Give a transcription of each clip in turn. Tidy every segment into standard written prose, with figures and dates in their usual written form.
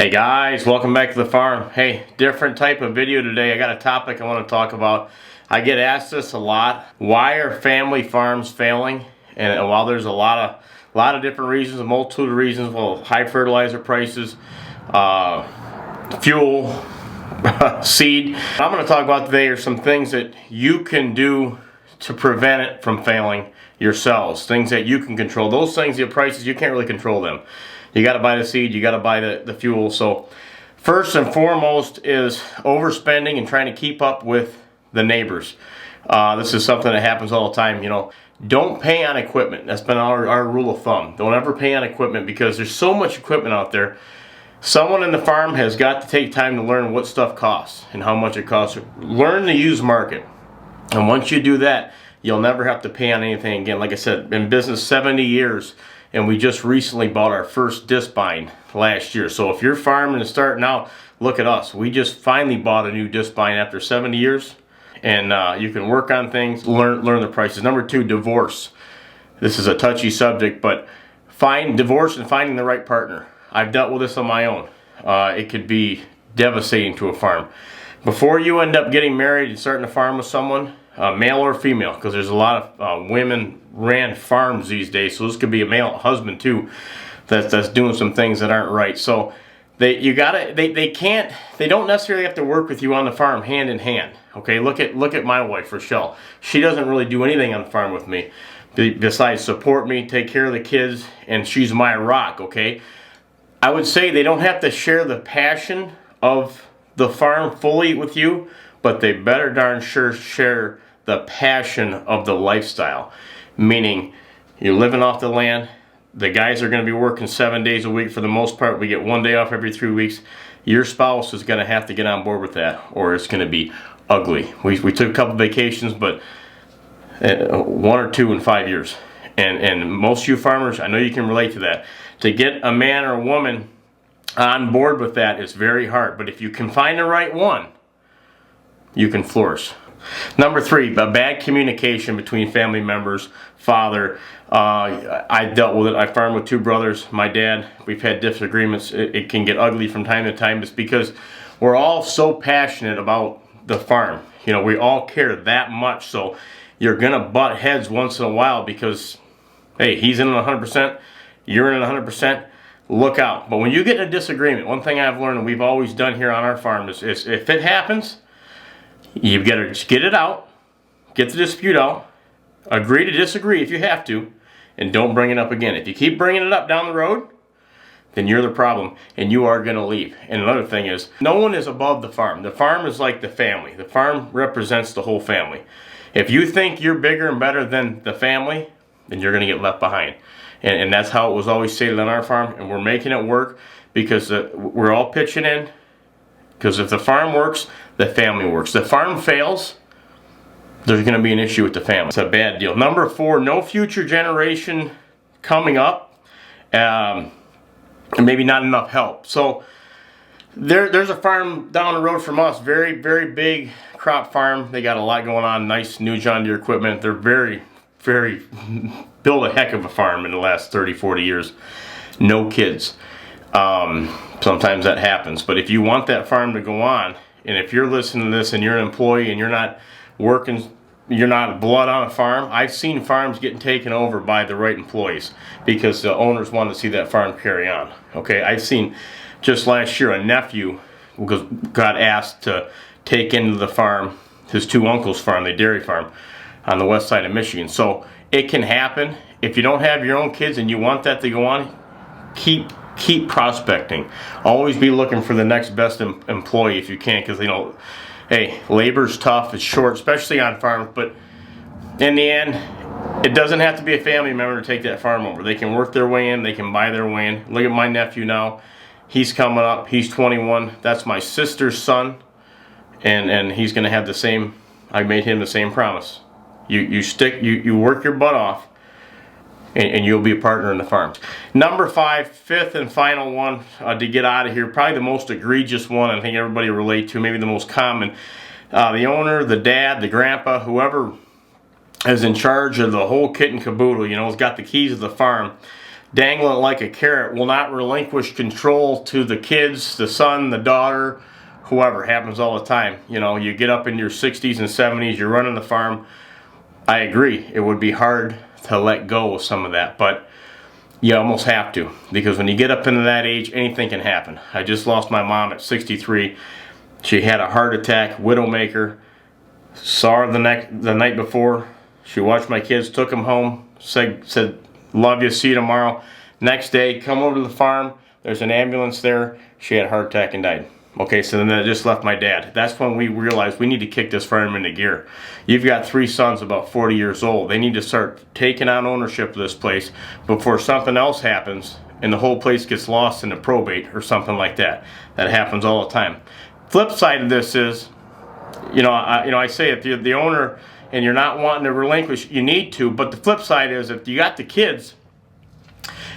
Hey guys, welcome back to the farm. Hey, different type of video today. I got a topic I want to talk about. I get asked this a lot. Why are family farms failing? And while there's a lot of different reasons, a multitude of reasons, well, high fertilizer prices, fuel, seed. I'm going to talk about today are some things that you can do to prevent it from failing yourselves. Things that you can control. Those things, the prices, you can't really control them. You got to buy the seed, you got to buy the fuel. So first and foremost is overspending and trying to keep up with the neighbors. This is something that happens all the time. You know, don't pay on equipment. That's been our rule of thumb. Don't ever pay on equipment because there's so much equipment out there. Someone in the farm has got to take time to learn what stuff costs and how much it costs. Learn the used market. And once you do that, you'll never have to pay on anything again. Like I said, been in business 70 years. And we just recently bought our first discbine last year. So if you're farming and starting out, look at us. We just finally bought a new discbine after 70 years. And you can work on things, learn the prices. Number two, divorce. This is a touchy subject, but divorce and finding the right partner. I've dealt with this on my own. It could be devastating to a farm. Before you end up getting married and starting to farm with someone, male or female, because there's a lot of women ran farms these days, so this could be a male husband too that's doing some things that aren't right. So they don't necessarily have to work with you on the farm hand in hand. Okay, look at my wife Rochelle. She doesn't really do anything on the farm with me besides support me, take care of the kids, and she's my rock. Okay, I would say they don't have to share the passion of the farm fully with you, but they better darn sure share the passion of the lifestyle. Meaning, you're living off the land, the guys are going to be working 7 days a week for the most part, we get 1 day off every 3 weeks. Your spouse is going to have to get on board with that, or it's going to be ugly. We took a couple vacations, but 1 or 2 in 5 years. And most of you farmers, I know you can relate to that. To get a man or a woman on board with that is very hard, but if you can find the right one, you can flourish. Number three, bad communication between family members, father. I dealt with it. I farmed with 2 brothers. My dad, we've had disagreements. It can get ugly from time to time. It's because we're all so passionate about the farm. You know, we all care that much. So you're going to butt heads once in a while because, hey, he's in it 100%, you're in it 100%. Look out. But when you get in a disagreement, one thing I've learned and we've always done here on our farm is if it happens, you've got to just get it out, get the dispute out, agree to disagree if you have to, and don't bring it up again. If you keep bringing it up down the road, then you're the problem, and you are going to leave. And another thing is, no one is above the farm. The farm is like the family. The farm represents the whole family. If you think you're bigger and better than the family, then you're going to get left behind. And that's how it was always stated on our farm, and we're making it work because we're all pitching in. Because if the farm works, the family works. The farm fails, there's going to be an issue with the family. It's a bad deal. Number 4, no future generation coming up, and maybe not enough help. So there's a farm down the road from us, very, very big crop farm. They got a lot going on, nice new John Deere equipment. They're very, very, built a heck of a farm in the last 30, 40 years. No kids. Sometimes that happens, but if you want that farm to go on, and if you're listening to this and you're an employee and you're not working, you're not blood on a farm, I've seen farms getting taken over by the right employees because the owners want to see that farm carry on. Okay, I've seen just last year a nephew got asked to take into the farm, his 2 uncles' farm, the dairy farm on the west side of Michigan. So it can happen. If you don't have your own kids and you want that to go on, keep prospecting. Always be looking for the next best employee if you can, because, you know, hey, labor's tough, it's short, especially on farms, but in the end, it doesn't have to be a family member to take that farm over. They can work their way in, they can buy their way in. Look at my nephew now. He's coming up, he's 21. That's my sister's son, and he's going to have the same, I made him the same promise. You work your butt off, and you'll be a partner in the farms. Number 5, fifth and final one to get out of here, probably the most egregious one I think everybody relate to, maybe the most common. The owner, the dad, the grandpa, whoever is in charge of the whole kit and caboodle, you know, has got the keys of the farm. dangling like a carrot, will not relinquish control to the kids, the son, the daughter, whoever. Happens all the time. You know, you get up in your 60s and 70s, you're running the farm. I agree, it would be hard to let go of some of that, but you almost have to, because when you get up into that age, anything can happen. I just lost my mom at 63. She had a heart attack, widowmaker. Saw her the night before. She watched my kids, took them home, said, love you, see you tomorrow. Next day, come over to the farm, there's an ambulance there. She had a heart attack and died. Okay, so then that just left my dad. That's when we realized we need to kick this farm into gear. You've got 3 sons about 40 years old. They need to start taking on ownership of this place before something else happens and the whole place gets lost in a probate or something like that. That happens all the time. Flip side of this is, I say if you're the owner and you're not wanting to relinquish, you need to, but the flip side is if you got the kids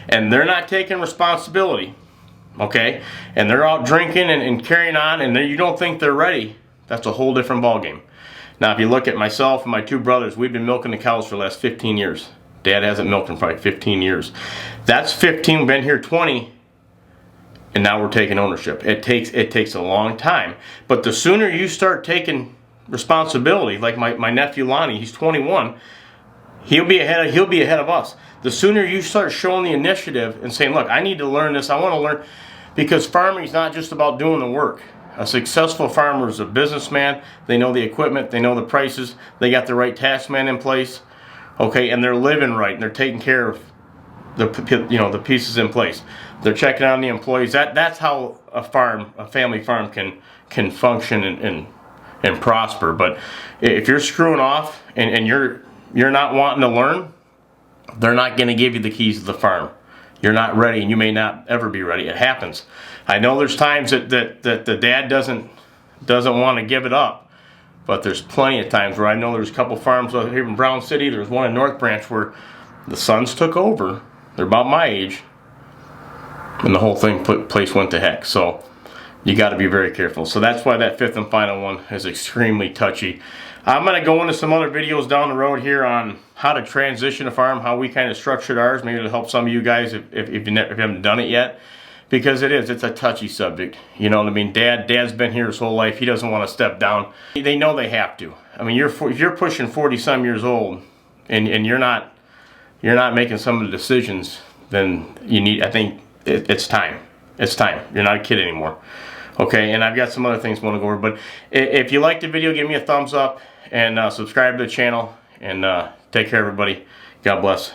and they're not taking responsibility, okay, and they're out drinking and carrying on, and you don't think they're ready, that's a whole different ballgame. Now, if you look at myself and my 2 brothers, we've been milking the cows for the last 15 years. Dad hasn't milked in probably 15 years. That's 15, been here 20, and now we're taking ownership. It takes a long time, but the sooner you start taking responsibility, like my nephew Lonnie, he's 21, he'll be ahead of us. The sooner you start showing the initiative and saying, look, I need to learn this, I want to learn, because farming is not just about doing the work. A successful farmer is a businessman. They know the equipment, they know the prices, they got the right tax man in place, okay, and they're living right, and they're taking care of the pieces in place. They're checking on the employees. That's how a family farm can function and prosper. But if you're screwing off and you're not wanting to learn, they're not going to give you the keys to the farm. You're not ready, and you may not ever be ready. It happens. I know there's times that the dad doesn't want to give it up, but there's plenty of times where I know there's a couple farms here in Brown City. There's one in North Branch where the sons took over. They're about my age, and the whole place went to heck. So you got to be very careful. So that's why that 5th and final one is extremely touchy. I'm going to go into some other videos down the road here on how to transition a farm, how we kind of structured ours. Maybe it'll help some of you guys if you haven't done it yet, because it's a touchy subject. You know what I mean? Dad's been here his whole life. He doesn't want to step down. They know they have to. I mean, if you're pushing 40-some years old and you're not making some of the decisions, then I think it's time. It's time. You're not a kid anymore. Okay, and I've got some other things I want to go over, but if you liked the video, give me a thumbs up and subscribe to the channel, and take care, everybody. God bless.